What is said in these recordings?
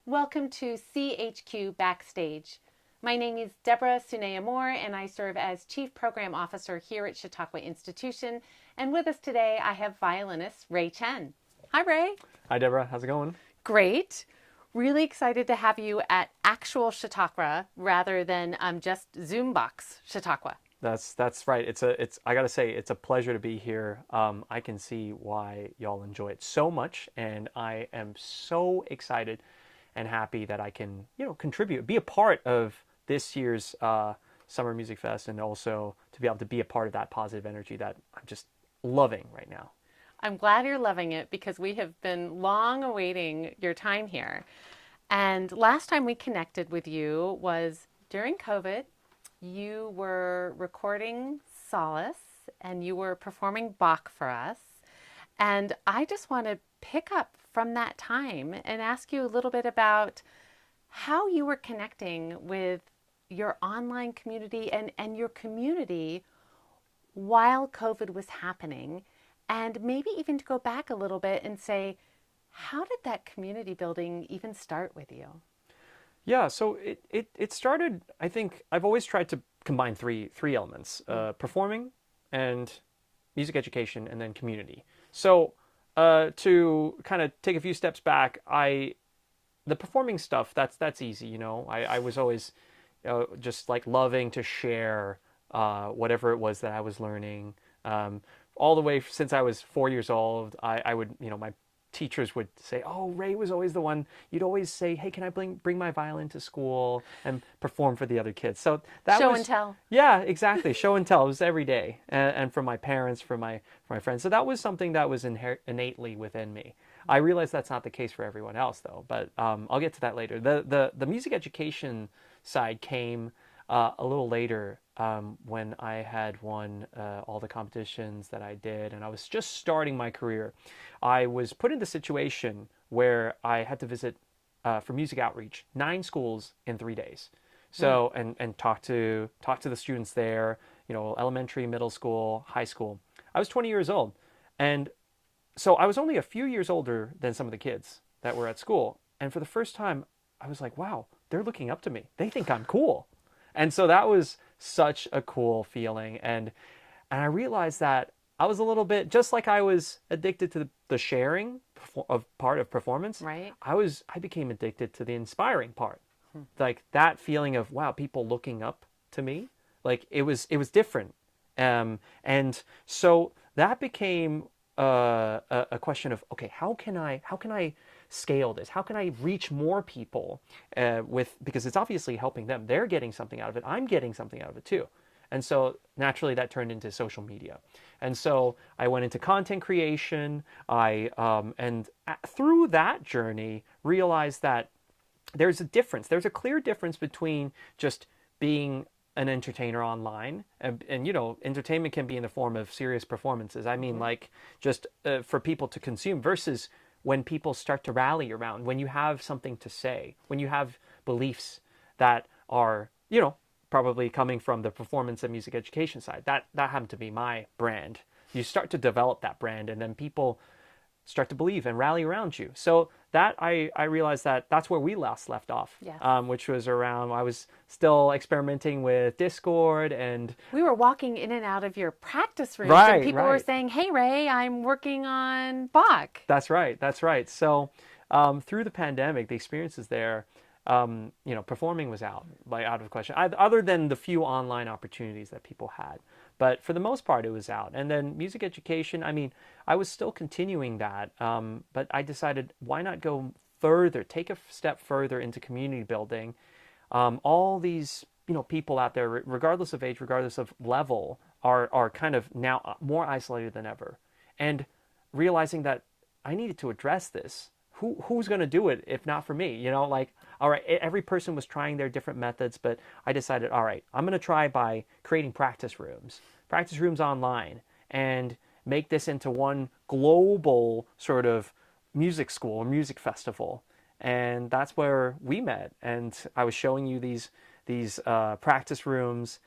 Welcome to CHQ Backstage. My name is Deborah Sunya Moore, and I serve as Chief Program Officer here at Chautauqua Institution. And with us today, I have violinist Ray Chen. Hi, Ray. Hi, Deborah. How's it going? Great. Really excited to have you at actual Chautauqua rather than just Zoombox Chautauqua. That's right. I gotta say, it's a pleasure to be here. I can see why y'all enjoy it so much, and I am so excited and happy that I can, contribute, be a part of this year's Summer Music Fest, and also to be able to be a part of that positive energy that I'm just loving right now. I'm glad you're loving it because we have been long awaiting your time here. And last time we connected with you was during COVID. You were recording Solace and you were performing Bach for us. And I just want to pick up from that time and ask you a little bit about how you were connecting with your online community and your community while COVID was happening. And maybe even to go back a little bit and say, how did that community building even start with you? Yeah, so it started, I think, I've always tried to combine three elements, performing and music education and then community. So to kind of take a few steps back, the performing stuff, that's easy, I was always just like loving to share whatever it was that I was learning. All the way since I was 4 years old, I would, my teachers would say, oh, Ray was always the one, you'd always say, hey, can I bring my violin to school and perform for the other kids? So that Show and tell. Yeah, exactly. Show and tell. It was every day. And from my parents, from my friends. So that was something that was innately within me. I realize that's not the case for everyone else, though, but I'll get to that later. The music education side came a little later when I had won all the competitions that I did, and I was just starting my career. I was put in the situation where I had to visit, for music outreach, 9 schools in 3 days. So, and talk to the students there, elementary, middle school, high school. I was 20 years old. And so I was only a few years older than some of the kids that were at school. And for the first time, I was like, wow, they're looking up to me. They think I'm cool. And so that was such a cool feeling. And I realized that I was a little bit, just like I was addicted to the sharing of part of performance, right? I became addicted to the inspiring part. Like that feeling of, wow, people looking up to me. Like it was different. And so that became a question of, okay, how can I scale this? How can I reach more people because it's obviously helping them. They're getting something out of it. I'm getting something out of it too. And so naturally that turned into social media. And so I went into content creation. Through that journey, realized that there's a difference. There's a clear difference between just being an entertainer online and entertainment can be in the form of serious performances. I mean, like just for people to consume versus when people start to rally around, when you have something to say, when you have beliefs that are, probably coming from the performance and music education side. That happened to be my brand. You start to develop that brand and then people start to believe and rally around you. So that I realized that's where we last left off, which was around, I was still experimenting with Discord and... We were walking in and out of your practice rooms and people were saying, hey, Ray, I'm working on Bach. That's right. So through the pandemic, the experiences there, performing was out of the question, other than the few online opportunities that people had. But for the most part, it was out. And then music education, I mean, I was still continuing that. But I decided, why not go further, take a step further into community building? All these, people out there, regardless of age, regardless of level, are kind of now more isolated than ever. And realizing that I needed to address this. Who's going to do it if not for me? All right, every person was trying their different methods, but I decided, all right, I'm going to try by creating practice rooms online, and make this into one global sort of music school or music festival. And that's where we met. And I was showing you these practice rooms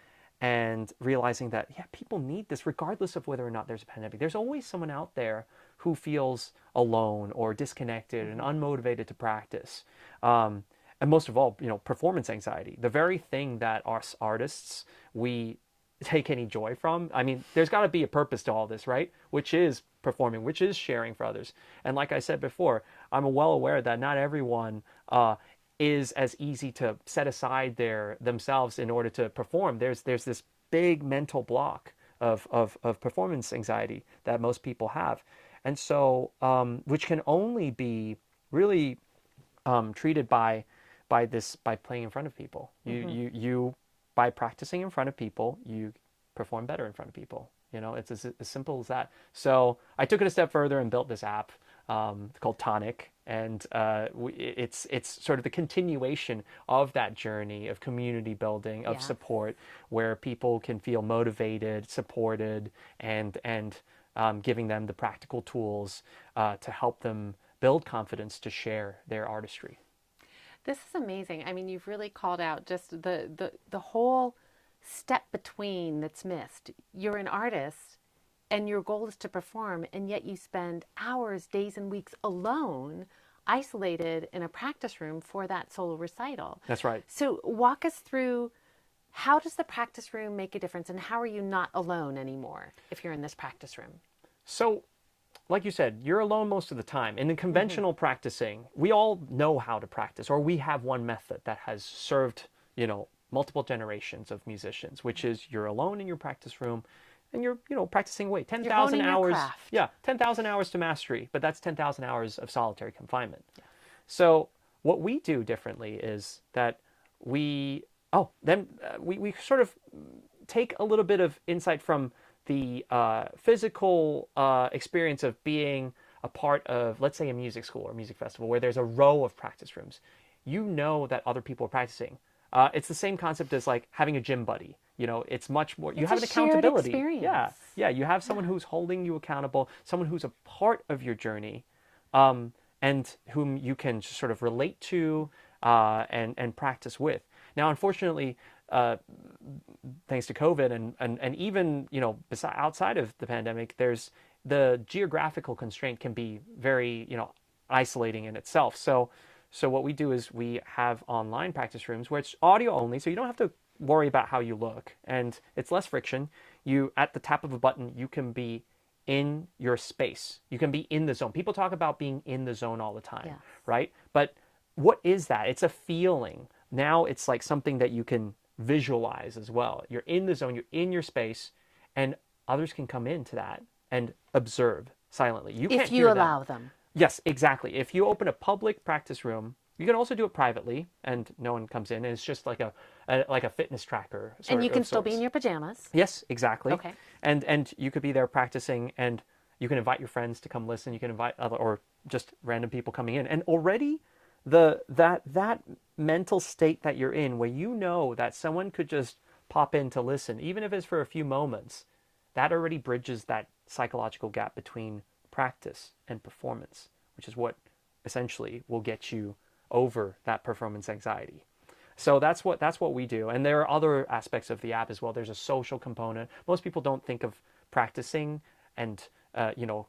and realizing that, people need this regardless of whether or not there's a pandemic. There's always someone out there who feels alone or disconnected and unmotivated to practice. And most of all, performance anxiety, the very thing that us artists, we take any joy from. I mean, there's got to be a purpose to all this, right? Which is performing, which is sharing for others. And like I said before, I'm well aware that not everyone is as easy to set aside themselves in order to perform. There's this big mental block of performance anxiety that most people have. And so, which can only be really treated by playing in front of people. You by practicing in front of people, you perform better in front of people. It's as simple as that. So I took it a step further and built this app called Tonic, and it's sort of the continuation of that journey of community building, of support, where people can feel motivated, supported, and giving them the practical tools to help them build confidence to share their artistry. This is amazing. I mean, you've really called out just the whole step between that's missed. You're an artist and your goal is to perform, and yet you spend hours, days, and weeks alone, isolated in a practice room for that solo recital. That's right. So walk us through, how does the practice room make a difference, and how are you not alone anymore if you're in this practice room? So, like you said, you're alone most of the time. And in conventional practicing, we all know how to practice, or we have one method that has served, multiple generations of musicians, which is you're alone in your practice room and you're, practicing away. 10,000 hours. Yeah, 10,000 hours to mastery, but that's 10,000 hours of solitary confinement. Yeah. So what we do differently is that we sort of take a little bit of insight from the physical experience of being a part of, let's say, a music school or music festival where there's a row of practice rooms. You know that other people are practicing. It's the same concept as like having a gym buddy. It's much more, you have an accountability. Experience. Yeah. You have someone who's holding you accountable, someone who's a part of your journey, and whom you can just sort of relate to and practice with. Now, unfortunately, thanks to COVID and even, outside of the pandemic, there's the geographical constraint can be very, isolating in itself. So what we do is we have online practice rooms where it's audio only, so you don't have to worry about how you look, and it's less friction. You, at the tap of a button, you can be in your space. You can be in the zone. People talk about being in the zone all the time, right? But what is that? It's a feeling. Now it's like something that you can visualize as well. You're in the zone, you're in your space, and others can come into that and observe silently. You can't if you allow them. Yes, exactly. If you open a public practice room, you can also do it privately, and no one comes in. And it's just like a fitness tracker. And you can still be in your pajamas. Yes, exactly. Okay. And you could be there practicing, and you can invite your friends to come listen. You can invite other, or just random people coming in. And already that mental state that you're in, where you know that someone could just pop in to listen, even if it's for a few moments, that already bridges that psychological gap between practice and performance, which is what essentially will get you over that performance anxiety. So that's what we do. And there are other aspects of the app as well. There's a social component. Most people don't think of practicing and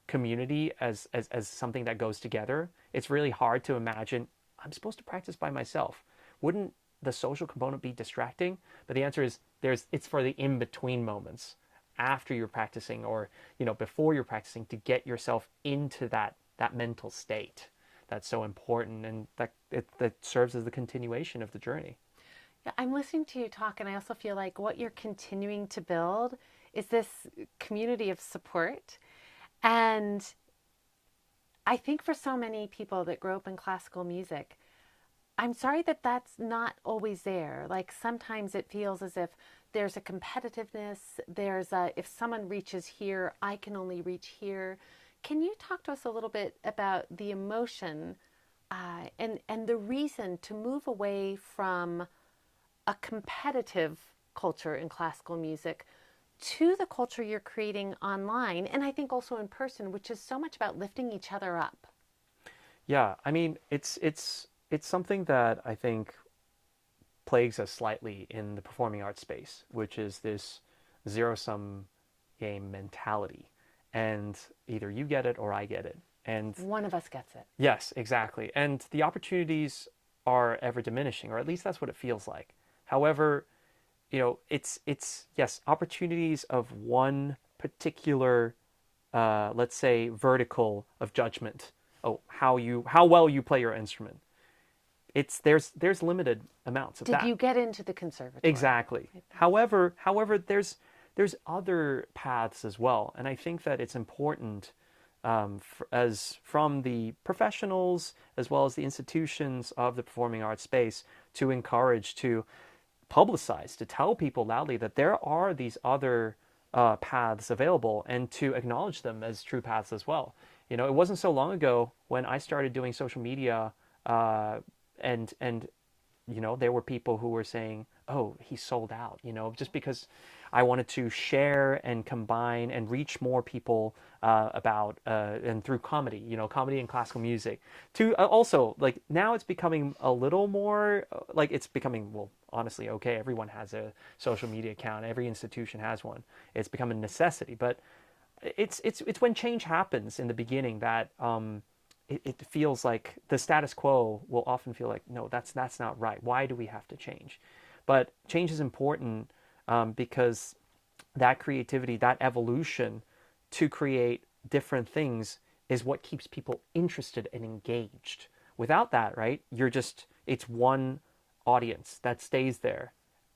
community as something that goes together. It's really hard to imagine I'm supposed to practice by myself. Wouldn't the social component be distracting? But the answer is it's for the in-between moments after you're practicing, or before you're practicing, to get yourself into that mental state that's so important, and that serves as the continuation of the journey. Yeah, I'm listening to you talk, and I also feel like what you're continuing to build is this community of support. And I think for so many people that grow up in classical music, I'm sorry that that's not always there. Like sometimes it feels as if there's a competitiveness, if someone reaches here, I can only reach here. Can you talk to us a little bit about the emotion and the reason to move away from a competitive culture in classical music to the culture you're creating online, and I think also in person, which is so much about lifting each other up? Yeah, I mean, it's something that I think plagues us slightly in the performing arts space, which is this zero-sum game mentality. and either you get it or I get it. And One of us gets it. yes, exactly. And the opportunities are ever diminishing, or at least that's what it feels like. However, it's yes, opportunities of one particular, let's say, vertical of judgment. Oh, how well you play your instrument. There's limited amounts of Did that. you get into the conservatory? Exactly. However, there's other paths as well, and I think that it's important, as from the professionals as well as the institutions of the performing arts space, to encourage, to publicize, to tell people loudly that there are these other paths available, and to acknowledge them as true paths as well. It wasn't so long ago when I started doing social media, and there were people who were saying, "Oh, he sold out," just because I wanted to share and combine and reach more people about and through comedy, comedy and classical music. To also, like, now it's becoming a little more like it's becoming, well, honestly, okay, everyone has a social media account, every institution has one. It's become a necessity, but it's when change happens in the beginning that it feels like the status quo will often feel like, no, that's not right. Why do we have to change? But change is important, because that creativity, that evolution to create different things is what keeps people interested and engaged. Without that, right, it's one audience that stays there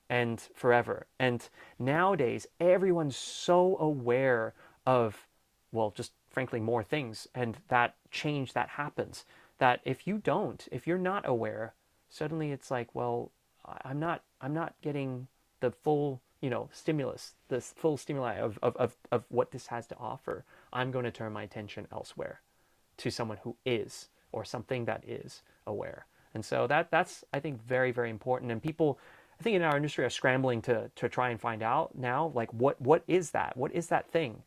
and forever. And nowadays, everyone's so aware of, well, just frankly, more things, and that change that happens, that if you're not aware, suddenly it's like, well, I'm not getting the full, stimulus, this full stimuli of what this has to offer. I'm going to turn my attention elsewhere, to someone who is, or something that is aware. And so that's, I think, very, very important. And people, I think, in our industry are scrambling to try and find out now, like, what is that? What is that thing?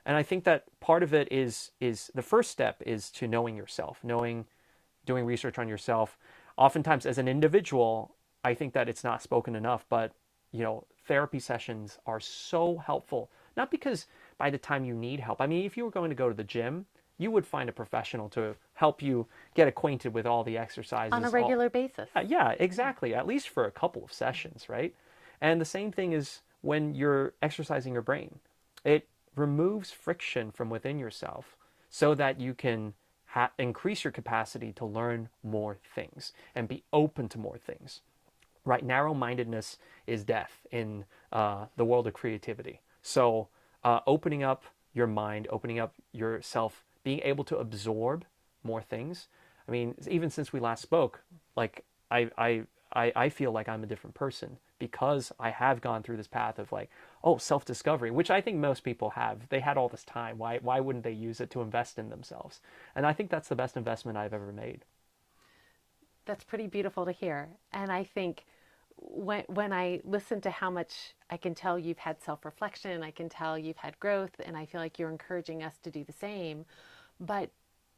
And I think that part of it is the first step is to knowing yourself, doing research on yourself. Oftentimes, as an individual, I think that it's not spoken enough, but therapy sessions are so helpful. Not because by the time you need help, I mean, if you were going to go to the gym, you would find a professional to help you get acquainted with all the exercises On a regular basis. Yeah, exactly. At least for a couple of sessions, right? And the same thing is when you're exercising your brain. It removes friction from within yourself so that you can increase your capacity to learn more things and be open to more things. Right? Narrow-mindedness is death in the world of creativity. So opening up your mind, opening up yourself, being able to absorb more things. I mean, even since we last spoke, like I feel like I'm a different person because I have gone through this path of, like, self-discovery, which I think most people have. They had all this time. Why wouldn't they use it to invest in themselves? And I think that's the best investment I've ever made. That's pretty beautiful to hear. And I think when I listen to how much, I can tell you've had self-reflection, I can tell you've had growth, and I feel like you're encouraging us to do the same. But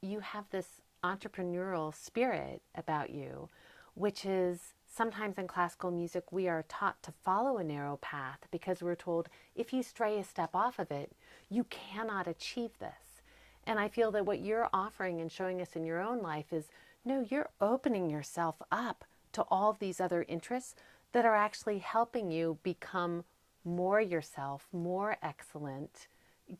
you have this entrepreneurial spirit about you, which is, sometimes in classical music, we are taught to follow a narrow path because we're told if you stray a step off of it, you cannot achieve this. And I feel that what you're offering and showing us in your own life is, no, you're opening yourself up to all of these other interests that are actually helping you become more yourself, more excellent.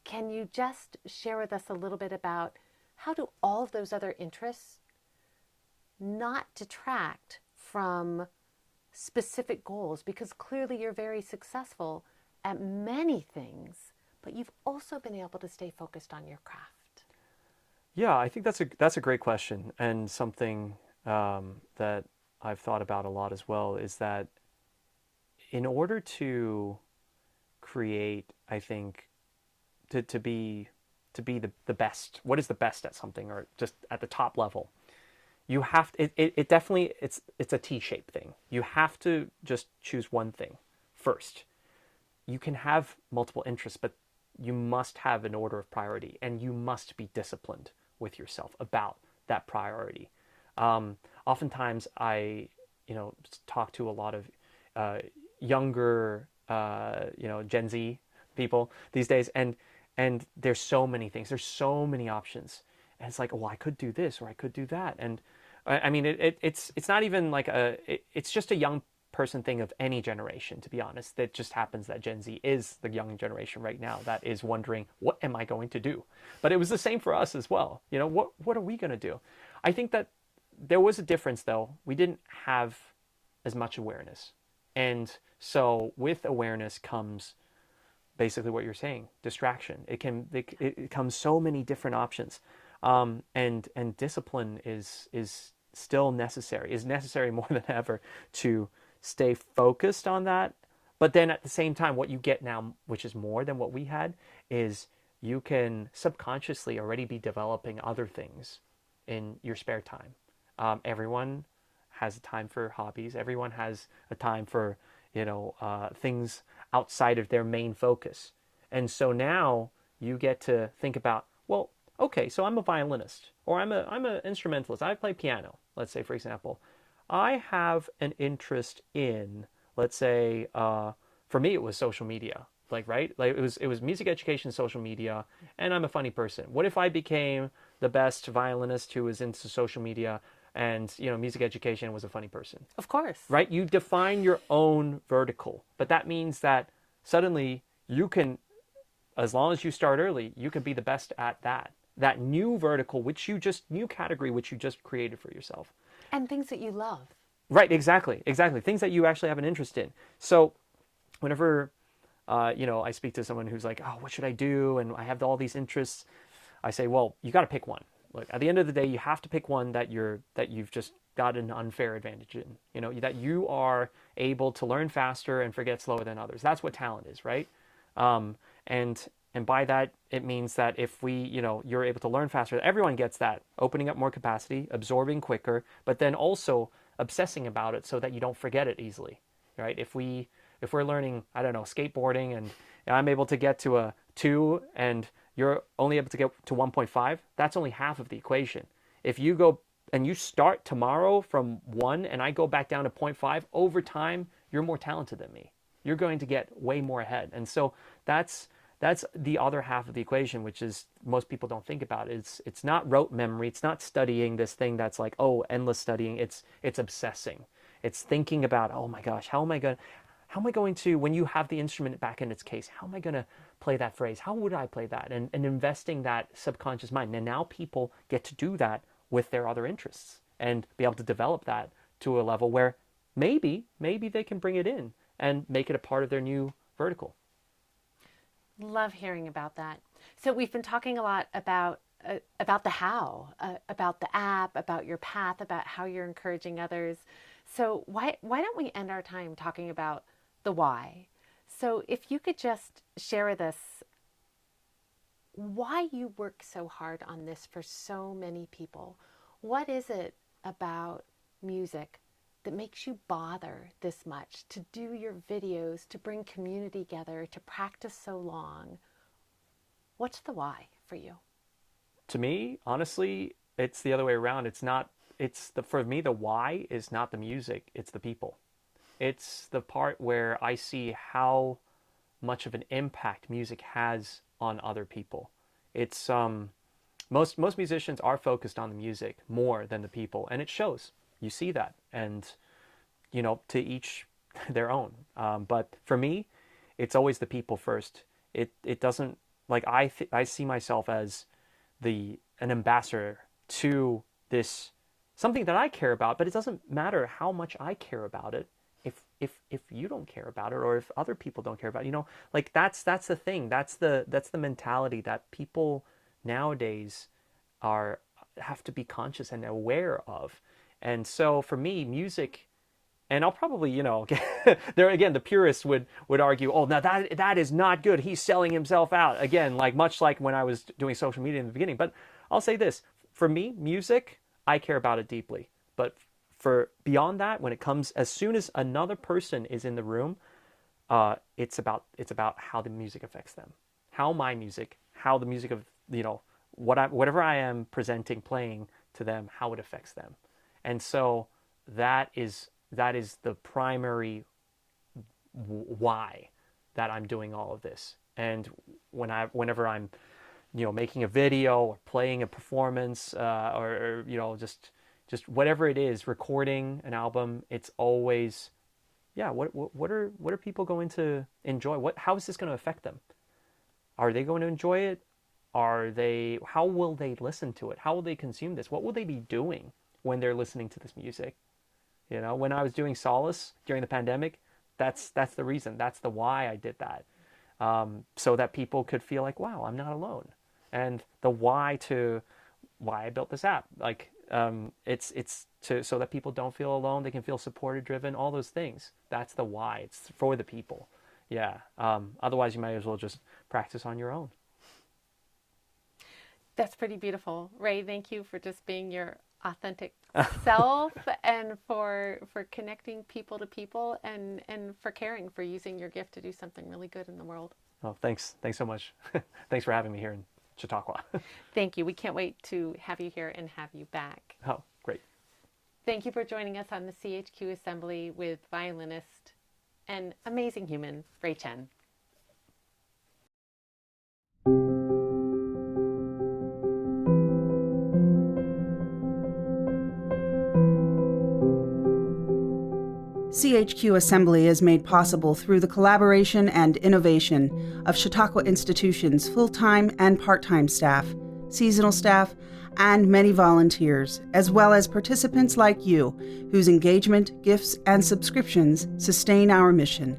Can you just share with us a little bit about how do all of those other interests not detract from specific goals? Because clearly you're very successful at many things, but you've also been able to stay focused on your craft. Yeah, I think that's a great question, and something that I've thought about a lot as well is that in order to create, I think, to be the best, what is the best at something, or just at the top level, you have to, it definitely, it's a T-shaped thing. You have to just choose one thing first. You can have multiple interests, but you must have an order of priority, and you must be disciplined with yourself about that priority. Oftentimes I, talk to a lot of younger, Gen Z people these days, and And there's so many things. There's so many options. And it's like, oh, I could do this or I could do that. And I mean, it's not even like it's just a young person thing of any generation, to be honest. It just happens that Gen Z is the young generation right now that is wondering, what am I going to do? But it was the same for us as well. You know, what are we going to do? I think that there was a difference, though. We didn't have as much awareness. And so with awareness comes basically what you're saying, distraction. It comes so many different options. And discipline is still necessary, is necessary more than ever to stay focused on that. But then at the same time, what you get now, which is more than what we had, is you can subconsciously already be developing other things in your spare time. Everyone has a time for hobbies. Everyone has a time for, things outside of their main focus. And so now you get to think about, well, okay, so I'm a violinist or I'm an instrumentalist. I play piano, let's say, for example. I have an interest in, let's say, for me, it was social media. Like, right? Like it was music education, social media, and I'm a funny person. What if I became the best violinist who was into social media and, music education was a funny person? Of course. Right? You define your own vertical, but that means that suddenly you can, as long as you start early, you can be the best at that new vertical, new category, which you just created for yourself. And things that you love. Right, exactly. Things that you actually have an interest in. So whenever, I speak to someone who's like, oh, what should I do? And I have all these interests. I say, well, you got to pick one. Look, at the end of the day, you have to pick one that you've just got an unfair advantage in, that you are able to learn faster and forget slower than others. That's what talent is, right? And by that, it means that if you're able to learn faster, everyone gets that, opening up more capacity, absorbing quicker, but then also obsessing about it so that you don't forget it easily, right? If we're learning, I don't know, skateboarding, and I'm able to get to a 2 and you're only able to get to 1.5, that's only half of the equation. If you go and you start tomorrow from 1 and I go back down to 0.5, over time, you're more talented than me. You're going to get way more ahead. And so that's the other half of the equation, which is most people don't think about. It's not rote memory. It's not studying this thing that's like, oh, endless studying. It's obsessing. It's thinking about, oh my gosh, how am I going to, when you have the instrument back in its case, how am I going to play that phrase? How would I play that? And investing that subconscious mind. And now people get to do that with their other interests and be able to develop that to a level where maybe they can bring it in and make it a part of their new vertical. Love hearing about that. So we've been talking a lot about the how, about the app, about your path, about how you're encouraging others. So why don't we end our time talking about the why? So if you could just share with us why you work so hard on this for so many people. What is it about music that makes you bother this much to do your videos, to bring community together, to practice so long? What's the why for you? To me, honestly, it's the other way around. For me, the why is not the music, it's the people. It's the part where I see how much of an impact music has on other people. It's most musicians are focused on the music more than the people, and it shows. You see that, and to each their own. But for me, it's always the people first. It doesn't, like, I see myself as an ambassador to this, something that I care about, but it doesn't matter how much I care about it if you don't care about it, or if other people don't care about it. Like that's the thing. That's the mentality that people nowadays have to be conscious and aware of. And so for me, music, and I'll probably, there again, the purists would argue, oh, now that is not good. He's selling himself out. Again, much like when I was doing social media in the beginning. But I'll say this, for me, music, I care about it deeply. But for beyond that, when it comes, as soon as another person is in the room, it's about how the music affects them, how my music, how the music of, whatever I am presenting, playing to them, how it affects them. And so that is the primary why that I'm doing all of this. And whenever I'm, making a video or playing a performance, or just whatever it is, recording an album, it's always, yeah, what are people going to enjoy? How is this going to affect them? Are they going to enjoy it? How will they listen to it? How will they consume this? What will they be doing when they're listening to this music? When I was doing Solace during the pandemic, that's the reason. That's the why I did that. So that people could feel like, wow, I'm not alone. And the why I built this app, like, it's so that people don't feel alone. They can feel supported, driven, all those things. That's the why. It's for the people. Yeah. Otherwise you might as well just practice on your own. That's pretty beautiful. Ray, thank you for just being your authentic self and for connecting people to people and for caring, for using your gift to do something really good in the world. Oh, thanks. Thanks so much. Thanks for having me here in Chautauqua. Thank you. We can't wait to have you here and have you back. Oh, great. Thank you for joining us on the CHQ Assembly with violinist and amazing human, Ray Chen. CHQ Assembly is made possible through the collaboration and innovation of Chautauqua Institution's full-time and part-time staff, seasonal staff, and many volunteers, as well as participants like you, whose engagement, gifts, and subscriptions sustain our mission.